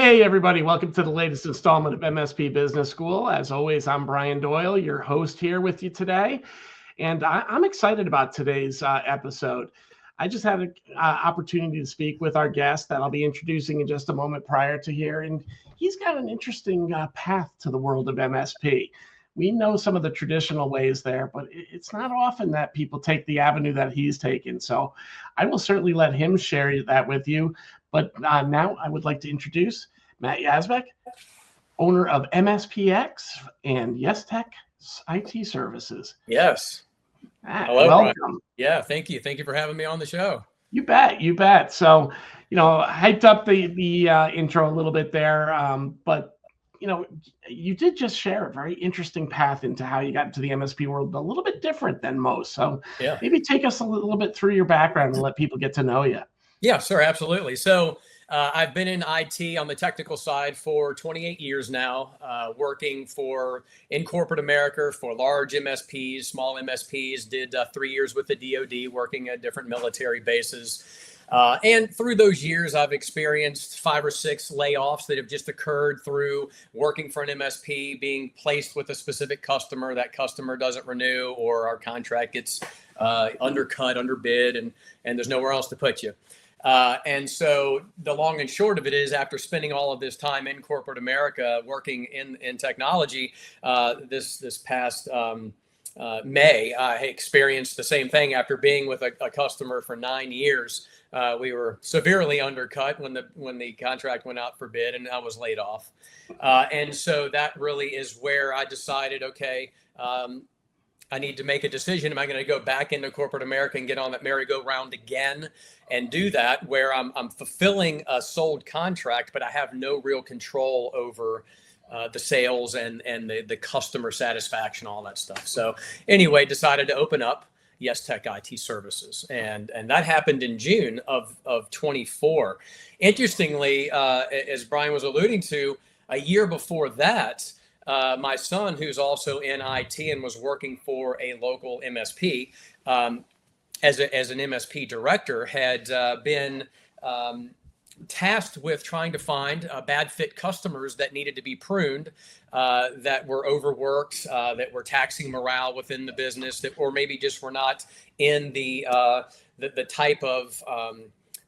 Hey, everybody. Welcome to the latest installment of MSP Business School. As always, I'm Brian Doyle, your host here with you today. And I'm excited about today's episode. I just had an opportunity to speak with our guest that I'll be introducing in just a moment prior to here. And he's got an interesting path to the world of MSP. We know some of the traditional ways there, but it's not often that people take the avenue that he's taken. So I will certainly let him share that with you. But now I would like to introduce Matt Yesbeck, owner of MSPX and Yesteck IT Services. Yes. Matt, hello, welcome. Brian. Yeah, thank you. Thank you for having me on the show. You bet. You bet. So, hyped up the intro a little bit there, but you did just share a very interesting path into how you got into the MSP world, a little bit different than most. So yeah, maybe take us a little bit through your background and let people get to know you. Yeah, sure. Absolutely. So I've been in IT on the technical side for 28 years now, working in corporate America for large MSPs, small MSPs, did 3 years with the DoD, working at different military bases. And through those years, I've experienced 5 or 6 layoffs that have just occurred through working for an MSP, being placed with a specific customer. That customer doesn't renew, or our contract gets undercut, underbid, and there's nowhere else to put you. And so the long and short of it is, after spending all of this time in corporate America, working in technology, this past May, I experienced the same thing after being with a customer for 9 years. We were severely undercut when the contract went out for bid, and I was laid off. And so that really is where I decided, okay, I need to make a decision. Am I going to go back into corporate America and get on that merry-go-round again and do that, where I'm fulfilling a sold contract, but I have no real control over the sales and the customer satisfaction, all that stuff. So anyway, decided to open up Yesteck IT Services, and that happened in June of 24. Interestingly, as Brian was alluding to, a year before that, my son, who's also in IT and was working for a local MSP, as an MSP director, had been tasked with trying to find bad fit customers that needed to be pruned, that were overworked, that were taxing morale within the business, or maybe just were not in the type of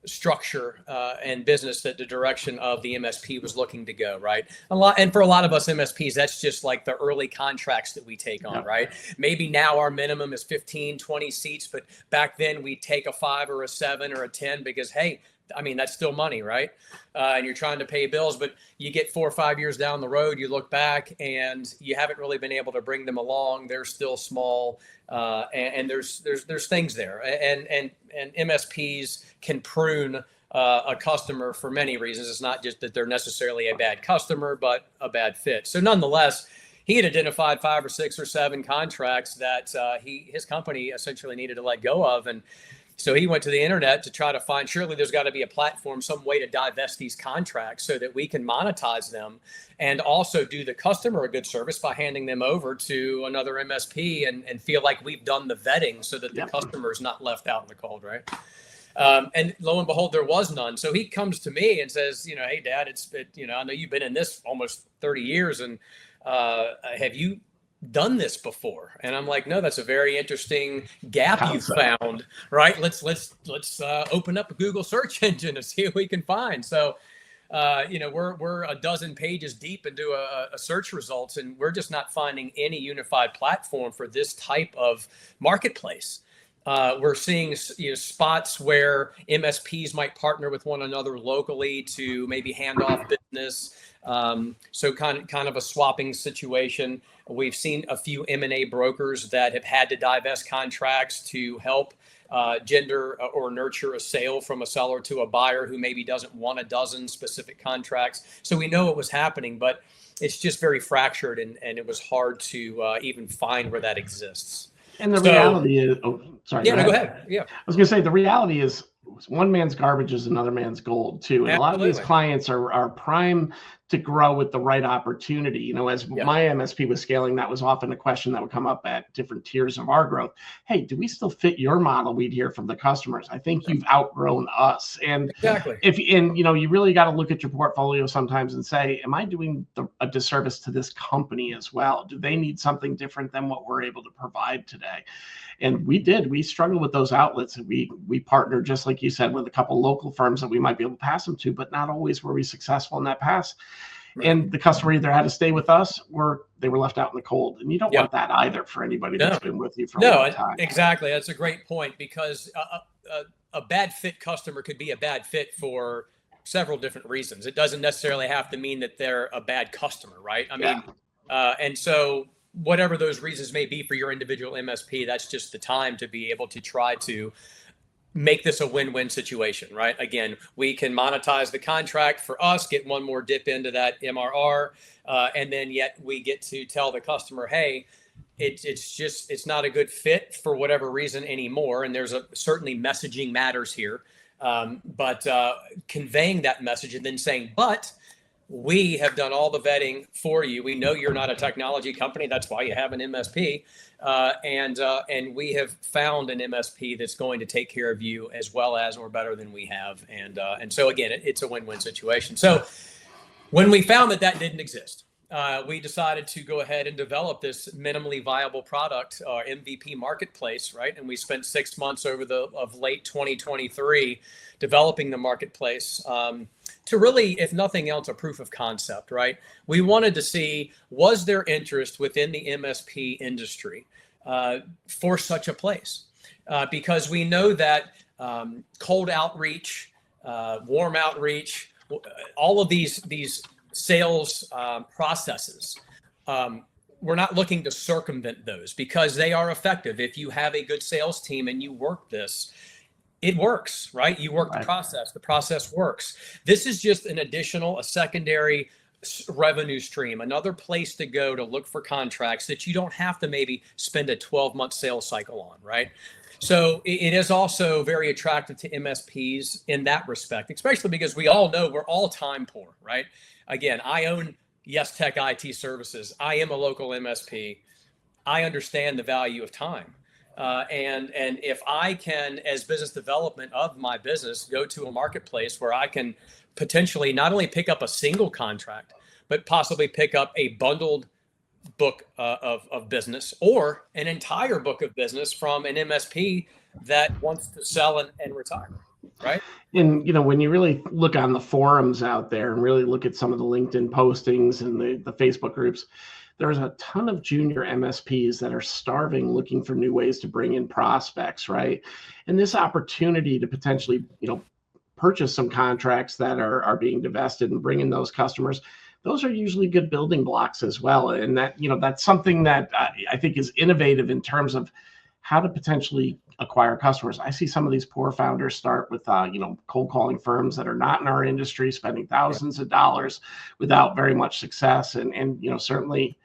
structure and business that the direction of the MSP was looking to go, right? And for a lot of us MSPs, that's just like the early contracts that we take on, right? Maybe now our minimum is 15, 20 seats, but back then we take a 5 or a 7 or a 10 because, hey, I mean, that's still money, right? And you're trying to pay bills, but you get 4 or 5 years down the road, you look back and you haven't really been able to bring them along. They're still small, and there's things there. And MSPs can prune a customer for many reasons. It's not just that they're necessarily a bad customer, but a bad fit. So nonetheless, he had identified 5 or 6 or 7 contracts that his company essentially needed to let go of. And so he went to the internet to try to find, surely there's got to be a platform, some way to divest these contracts so that we can monetize them and also do the customer a good service by handing them over to another MSP and feel like we've done the vetting so that the customer is not left out in the cold, right? And lo and behold, there was none. So he comes to me and says, hey, Dad, I know you've been in this almost 30 years, and have you done this before? And I'm like, no, that's a very interesting gap you found, right? Let's open up a Google search engine and see what we can find. So we're a dozen pages deep into a search results, and we're just not finding any unified platform for this type of marketplace. We're seeing spots where MSPs might partner with one another locally to maybe hand off business. So kind of a swapping situation. We've seen a few M&A brokers that have had to divest contracts to help gender or nurture a sale from a seller to a buyer who maybe doesn't want a dozen specific contracts. So we know it was happening, but it's just very fractured, and it was hard to even find where that exists. And the reality is, sorry. Yeah, go ahead. Yeah. I was going to say, the reality is one man's garbage is another man's gold too. And a lot of these clients are prime to grow with the right opportunity. You know, as Yeah. my MSP was scaling, that was often a question that would come up at different tiers of our growth. Hey, do we still fit your model? We'd hear from the customers. I think you've outgrown us. And Exactly. you really got to look at your portfolio sometimes and say, am I doing a disservice to this company as well? Do they need something different than what we're able to provide today? And we struggled with those outlets, and we partnered, just like you said, with a couple local firms that we might be able to pass them to, but not always were we successful in that pass. Right. And the customer either had to stay with us or they were left out in the cold. And you don't want that either for anybody that's been with you for a long time. Exactly. That's a great point, because a bad fit customer could be a bad fit for several different reasons. It doesn't necessarily have to mean that they're a bad customer, right? I mean, and so whatever those reasons may be for your individual MSP, that's just the time to be able to try to make this a win-win situation, right? Again, we can monetize the contract for us, get one more dip into that MRR, and then yet we get to tell the customer, hey, it's not a good fit for whatever reason anymore. And there's certainly messaging matters here, but conveying that message and then saying, but we have done all the vetting for you. We know you're not a technology company. That's why you have an MSP. And we have found an MSP that's going to take care of you as well as or better than we have. And so again, it's a win-win situation. So when we found that didn't exist, we decided to go ahead and develop this minimally viable product, MVP marketplace, right? And we spent 6 months of late 2023 developing the marketplace to really, if nothing else, a proof of concept, right? We wanted to see, was there interest within the MSP industry for such a place? Because we know that cold outreach, warm outreach, all of these sales processes, we're not looking to circumvent those because they are effective. If you have a good sales team and you work this, it works, right? You work the process works. This is just a secondary revenue stream, another place to go to look for contracts that you don't have to maybe spend a 12-month sales cycle on, right? So it is also very attractive to MSPs in that respect, especially because we all know we're all time poor, right? Again, I own Yesteck IT Services. I am a local MSP. I understand the value of time. And if I can, as business development of my business, go to a marketplace where I can potentially not only pick up a single contract, but possibly pick up a bundled book of business or an entire book of business from an MSP that wants to sell and retire, right? And, when you really look on the forums out there and really look at some of the LinkedIn postings and the Facebook groups, there's a ton of junior MSPs that are starving, looking for new ways to bring in prospects, right? And this opportunity to potentially, purchase some contracts that are being divested and bring in those customers, those are usually good building blocks as well. And that's something that I think is innovative in terms of how to potentially acquire customers. I see some of these poor founders start with, cold calling firms that are not in our industry, spending thousands of dollars without very much success. And certainly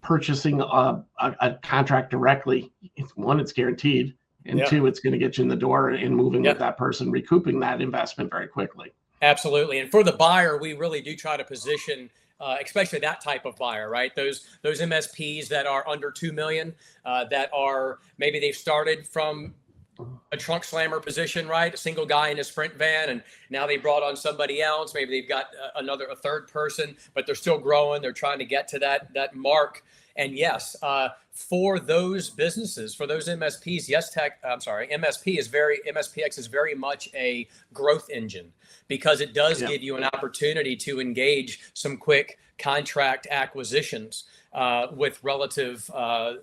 purchasing a contract directly, it's guaranteed. And two, it's going to get you in the door and moving with that person, recouping that investment very quickly. Absolutely. And for the buyer, we really do try to position, especially that type of buyer, right? Those MSPs that are under 2 million, that are, maybe they've started from a trunk slammer position, right? A single guy in a sprint van, and now they brought on somebody else. Maybe they've got a third person, but they're still growing. They're trying to get to that mark. And yes, for those businesses, for those MSPs, MSPX is very much a growth engine, because it does give you an opportunity to engage some quick contract acquisitions with relatively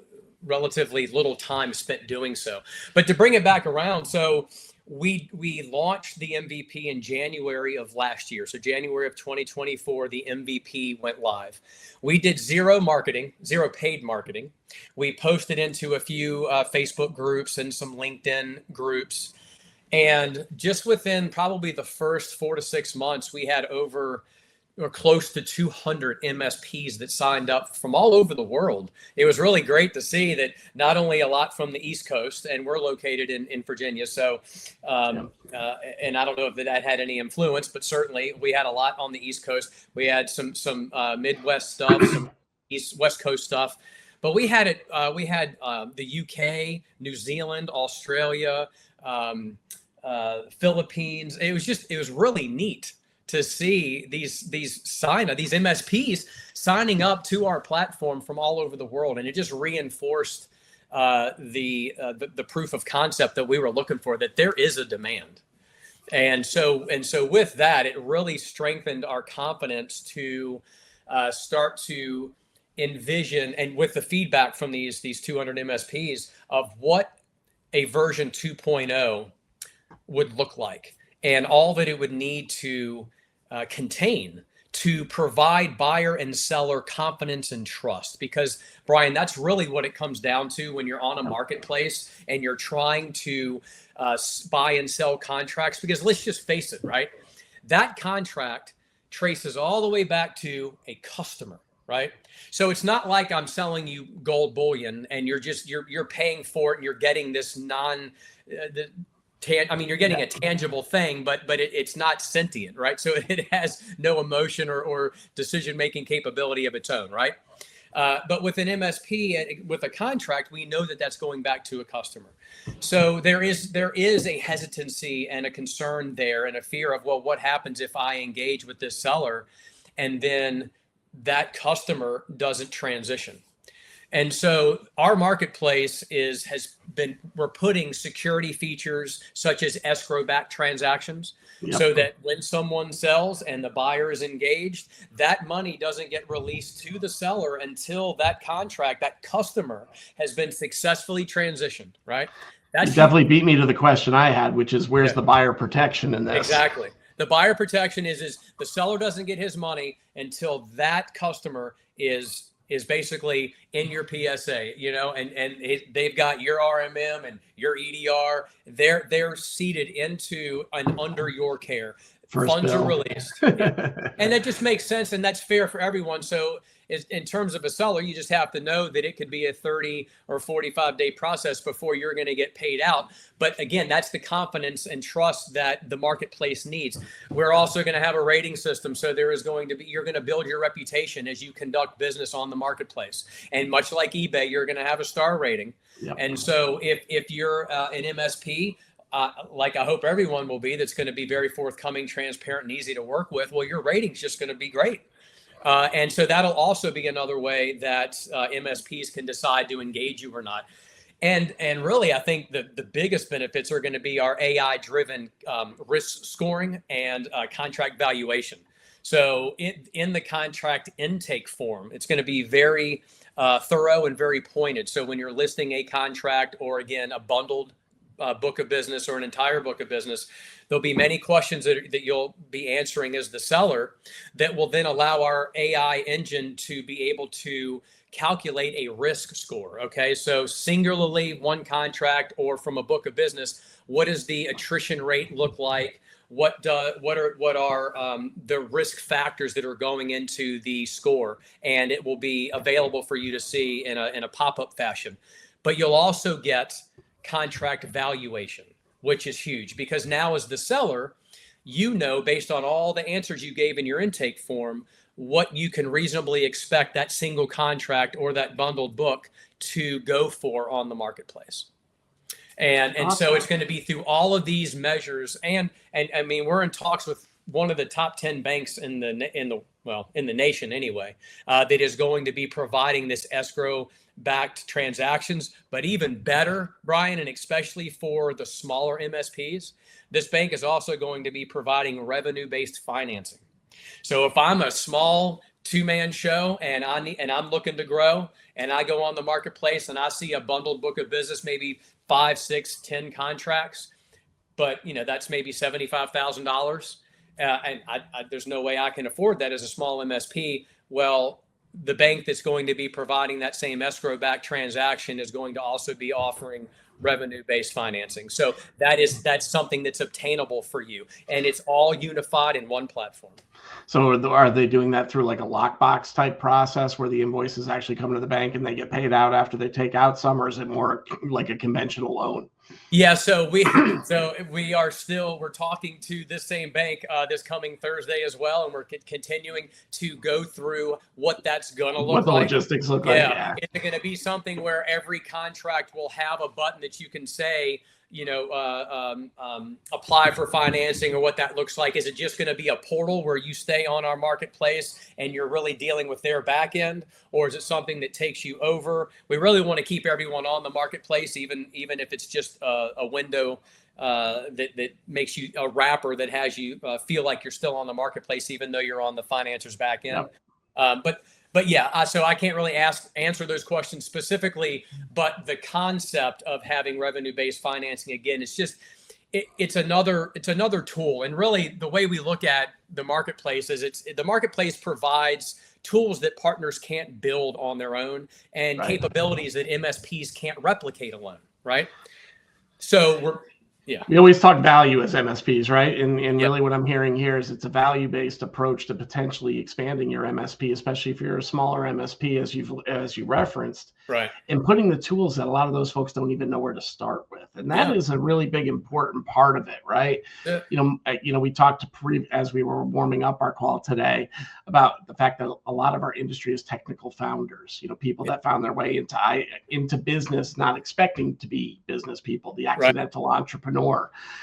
little time spent doing so. But to bring it back around, so we launched the MVP in January of last year. So January of 2024, the MVP went live. We did zero paid marketing. We posted into a few Facebook groups and some LinkedIn groups. And just within probably the first 4 to 6 months, we had over or close to 200 MSPs that signed up from all over the world. It was really great to see that not only a lot from the East Coast, and we're located in Virginia. So, and I don't know if that had any influence, but certainly we had a lot on the East Coast. We had some Midwest stuff, some West Coast stuff, but we had it. We had the UK, New Zealand, Australia, Philippines. It was really neat to see these MSPs signing up to our platform from all over the world, and it just reinforced the proof of concept that we were looking for, that there is a demand. And so with that, it really strengthened our confidence to start to envision, and with the feedback from these 200 MSPs, of what a version 2.0 would look like, and all that it would need to contain to provide buyer and seller confidence and trust. Because, Brian, that's really what it comes down to when you're on a marketplace and you're trying to buy and sell contracts. Because let's just face it, right? That contract traces all the way back to a customer, right? So it's not like I'm selling you gold bullion and you're paying for it and you're getting this you're getting a tangible thing, but it's not sentient, right? So it has no emotion or decision-making capability of its own, right? But with an MSP, with a contract, we know that that's going back to a customer. So there is a hesitancy and a concern there, and a fear of, well, what happens if I engage with this seller and then that customer doesn't transition? And so our marketplace we're putting security features such as escrow back transactions, so that when someone sells and the buyer is engaged, that money doesn't get released to the seller until that customer has been successfully transitioned, right? That definitely beat me to the question I had, which is, where's the buyer protection in this? Exactly. The buyer protection is the seller doesn't get his money until that customer is basically in your PSA, and they've got your RMM and your EDR. They're seated into and under your care. Funds are released. And that just makes sense, and that's fair for everyone. So in terms of a seller, you just have to know that it could be a 30 or 45-day process before you're going to get paid out. But again, that's the confidence and trust that the marketplace needs. We're also going to have a rating system. So you're going to build your reputation as you conduct business on the marketplace. And much like eBay, you're going to have a star rating. Yep. And so if you're an MSP, like I hope everyone will be, that's going to be very forthcoming, transparent, and easy to work with, well, your rating's just going to be great. And so that'll also be another way that MSPs can decide to engage you or not. And really, I think the biggest benefits are going to be our AI-driven risk scoring and contract valuation. So in the contract intake form, it's going to be very thorough and very pointed. So when you're listing a contract, or again, a bundled book of business or an entire book of business, there'll be many questions that you'll be answering as the seller that will then allow our AI engine to be able to calculate a risk score. Okay, so singularly one contract or from a book of business, what does the attrition rate look like? What are the risk factors that are going into the score? And it will be available for you to see in a pop-up fashion. But you'll also get contract valuation, which is huge, because now as the seller, based on all the answers you gave in your intake form, what you can reasonably expect that single contract or that bundled book to go for on the marketplace. And so it's going to be through all of these measures. And I mean, we're in talks with one of the top 10 banks in the nation anyway, that is going to be providing this escrow backed transactions. But even better, Brian, and especially for the smaller MSPs, this bank is also going to be providing revenue-based financing. So if I'm a small two-man show and I'm looking to grow, and I go on the marketplace and I see a bundled book of business, maybe 5, 6, 10 contracts, but that's maybe $75,000, and there's no way I can afford that as a small MSP. Well, the bank that's going to be providing that same escrow back transaction is going to also be offering revenue-based financing. So that's something that's obtainable for you, and it's all unified in one platform. So are they doing that through like a lockbox type process where the invoices actually come to the bank and they get paid out after they take out some, or is it more like a conventional loan? Yeah, so we're talking to this same bank this coming Thursday as well, and we're continuing to go through what that's gonna look What the like. logistics look like? Yeah. Is it gonna be something where every contract will have a button that you can say, apply for financing, or what that looks like? Is it just going to be a portal where you stay on our marketplace and you're really dealing with their back end, or is it something that takes you over? We really want to keep everyone on the marketplace, even if it's just a window that makes you a wrapper that has you feel like you're still on the marketplace, even though you're on the financer's back end. Yep. But yeah, so I can't really answer those questions specifically, but the concept of having revenue-based financing, again, it's another tool. And really the way we look at the marketplace is the marketplace provides tools that partners can't build on their own, and capabilities that MSPs can't replicate alone, right? So we always talk value as MSPs, right? And really what I'm hearing here is it's a value-based approach to potentially expanding your MSP, especially if you're a smaller MSP, as you referenced, right? And putting the tools that a lot of those folks don't even know where to start with. And that is a really big, important part of it, right? Yeah. We talked as we were warming up our call today about the fact that a lot of our industry is technical founders, people that found their way into business, not expecting to be business people, the accidental entrepreneur.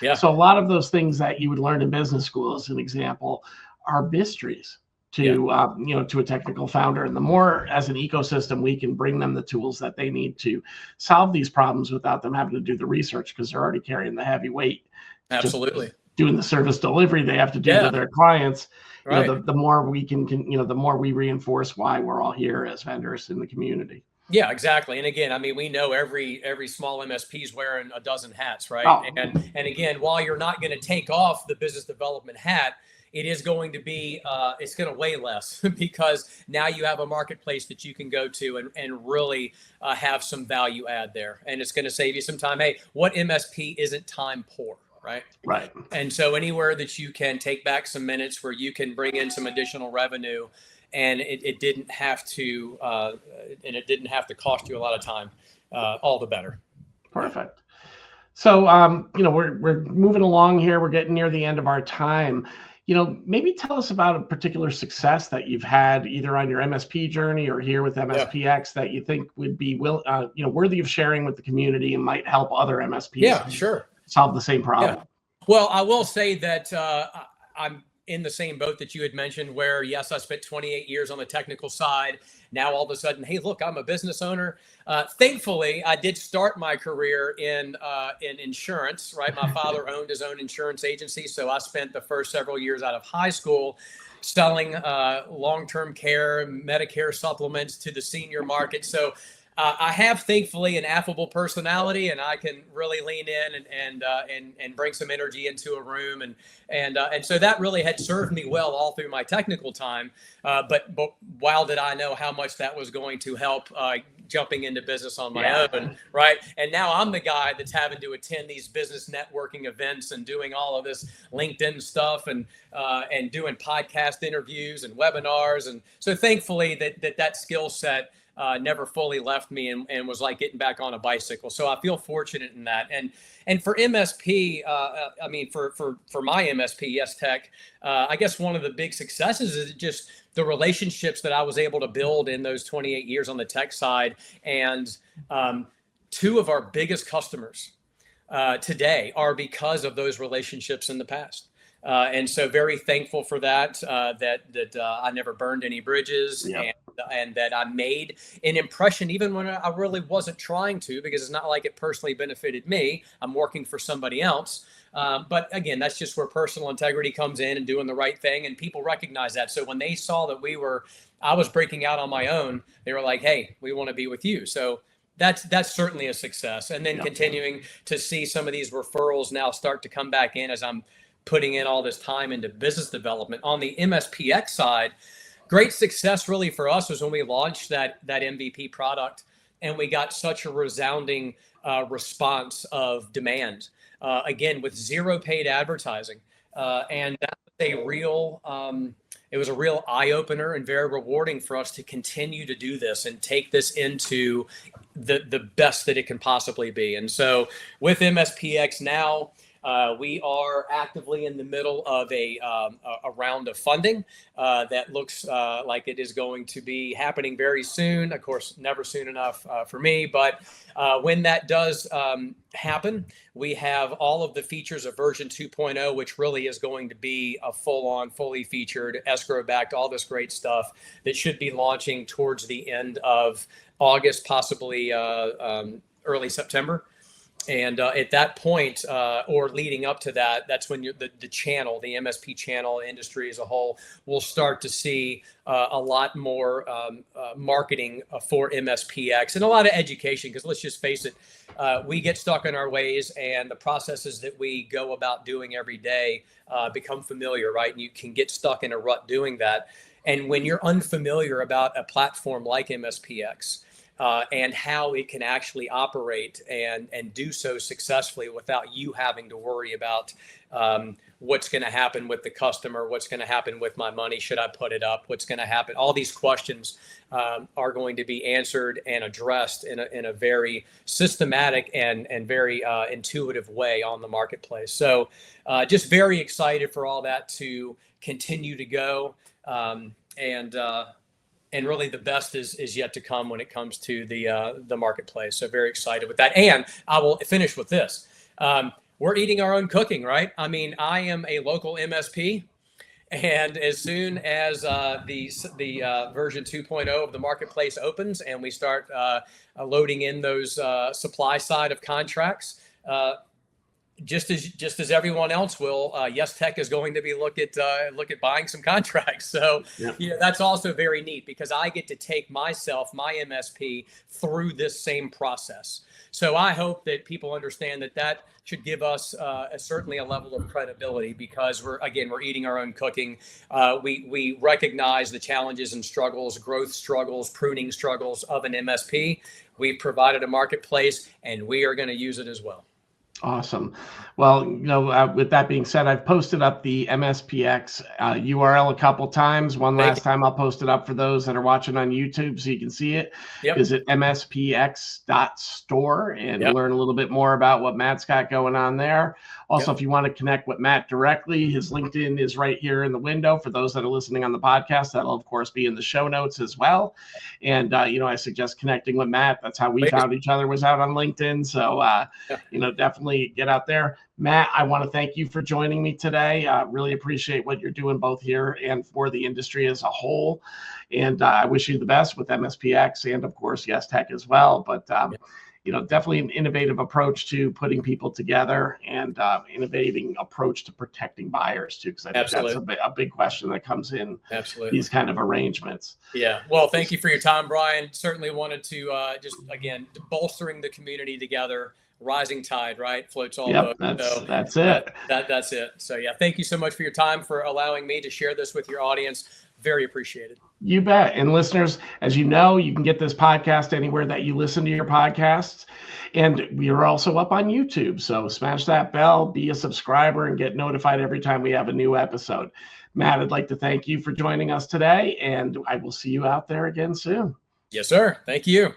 Yeah. So a lot of those things that you would learn in business school, as an example, are mysteries to a technical founder. And the more as an ecosystem we can bring them the tools that they need to solve these problems without them having to do the research, because they're already carrying the heavy weight. Absolutely. Just doing the service delivery they have to do to their clients. The more we can, the more we reinforce why we're all here as vendors in the community. Yeah, exactly. And again, I mean, we know every small MSP is wearing a dozen hats, right? Oh. And again, while you're not going to take off the business development hat, it is going to be, it's going to weigh less because now you have a marketplace that you can go to and really have some value add there. And it's going to save you some time. Hey, what MSP isn't time poor, right? Right. And so anywhere that you can take back some minutes where you can bring in some additional revenue, and it didn't have to cost you a lot of time, all the better. Perfect. So, we're moving along here. We're getting near the end of our time. Maybe tell us about a particular success that you've had either on your MSP journey or here with MSPX that you think would be worthy of sharing with the community and might help other MSPs solve the same problem. Yeah. Well, I will say that I'm in the same boat that you had mentioned, where yes, I spent 28 years on the technical side. Now all of a sudden, hey, look, I'm a business owner. Thankfully, I did start my career in insurance, right? My father owned his own insurance agency. So I spent the first several years out of high school selling long-term care, Medicare supplements to the senior market. So I have, thankfully, an affable personality, and I can really lean in and bring some energy into a room, and so that really had served me well all through my technical time. But while did I know how much that was going to help jumping into business on my own, right? And now I'm the guy that's having to attend these business networking events and doing all of this LinkedIn stuff and doing podcast interviews and webinars, and so thankfully that skill set never fully left me and was like getting back on a bicycle. So I feel fortunate in that. And for MSP, I mean, for my MSP, Yesteck, I guess one of the big successes is just the relationships that I was able to build in those 28 years on the tech side. And two of our biggest customers today are because of those relationships in the past. And so very thankful for that, that I never burned any bridges. Yep. And that I made an impression even when I really wasn't trying to, because it's not like it personally benefited me. I'm working for somebody else. But again, that's just where personal integrity comes in and doing the right thing. And people recognize that. So when they saw that I was breaking out on my own, they were like, hey, we want to be with you. So that's certainly a success. And then continuing to see some of these referrals now start to come back in as I'm putting in all this time into business development. On the MSPX side, great success really for us was when we launched that MVP product, and we got such a resounding response of demand, again, with zero paid advertising. And a real it was a real eye opener and very rewarding for us to continue to do this and take this into the best that it can possibly be. And so with MSPX now, we are actively in the middle of a round of funding that looks like it is going to be happening very soon. Of course, never soon enough for me, but when that does happen, we have all of the features of version 2.0, which really is going to be a full-on, fully featured, escrow-backed, all this great stuff that should be launching towards the end of August, possibly early September. And at that point, or leading up to that, that's when the channel, the MSP channel industry as a whole, will start to see a lot more marketing for MSPX and a lot of education. Because let's just face it, we get stuck in our ways, and the processes that we go about doing every day become familiar, right? And you can get stuck in a rut doing that. And when you're unfamiliar about a platform like MSPX, and how it can actually operate and do so successfully without you having to worry about what's going to happen with the customer, what's going to happen with my money, should I put it up, what's going to happen. All these questions are going to be answered and addressed in a very systematic and very intuitive way on the marketplace. So just very excited for all that to continue to go. And really the best is yet to come when it comes to the marketplace. So very excited with that. And I will finish with this. We're eating our own cooking, right? I mean, I am a local MSP. And as soon as the version 2.0 of the marketplace opens and we start loading in those supply side of contracts, just as everyone else will, Yesteck is going to be look at buying some contracts. So that's also very neat because I get to take my MSP through this same process. So I hope that people understand that should give us certainly a level of credibility because we're eating our own cooking. We recognize the challenges and struggles, growth struggles, pruning struggles of an MSP. We've provided a marketplace and we are going to use it as well. Awesome. Well, with that being said, I've posted up the MSPX URL a couple times. One last time, I'll post it up for those that are watching on YouTube so you can see it. Visit mspx.store and learn a little bit more about what Matt's got going on there. Also, if you want to connect with Matt directly, his LinkedIn is right here in the window. For those that are listening on the podcast, that'll, of course, be in the show notes as well. And, I suggest connecting with Matt. That's how we found each other, was out on LinkedIn. So, definitely get out there. Matt, I want to thank you for joining me today. Really appreciate what you're doing both here and for the industry as a whole. And I wish you the best with MSPX and, of course, Yesteck as well. But, definitely an innovative approach to putting people together and innovating approach to protecting buyers, too, because I think that's a big question that comes in these kind of arrangements. Yeah. Well, thank you for your time, Brian. Certainly wanted to just, again, bolstering the community together. Rising tide, right? Floats all boats. That's it. That's it. So thank you so much for your time, for allowing me to share this with your audience. Very appreciated. You bet. And listeners, as you know, you can get this podcast anywhere that you listen to your podcasts. And we are also up on YouTube. So smash that bell, be a subscriber, and get notified every time we have a new episode. Matt, I'd like to thank you for joining us today, and I will see you out there again soon. Yes, sir. Thank you.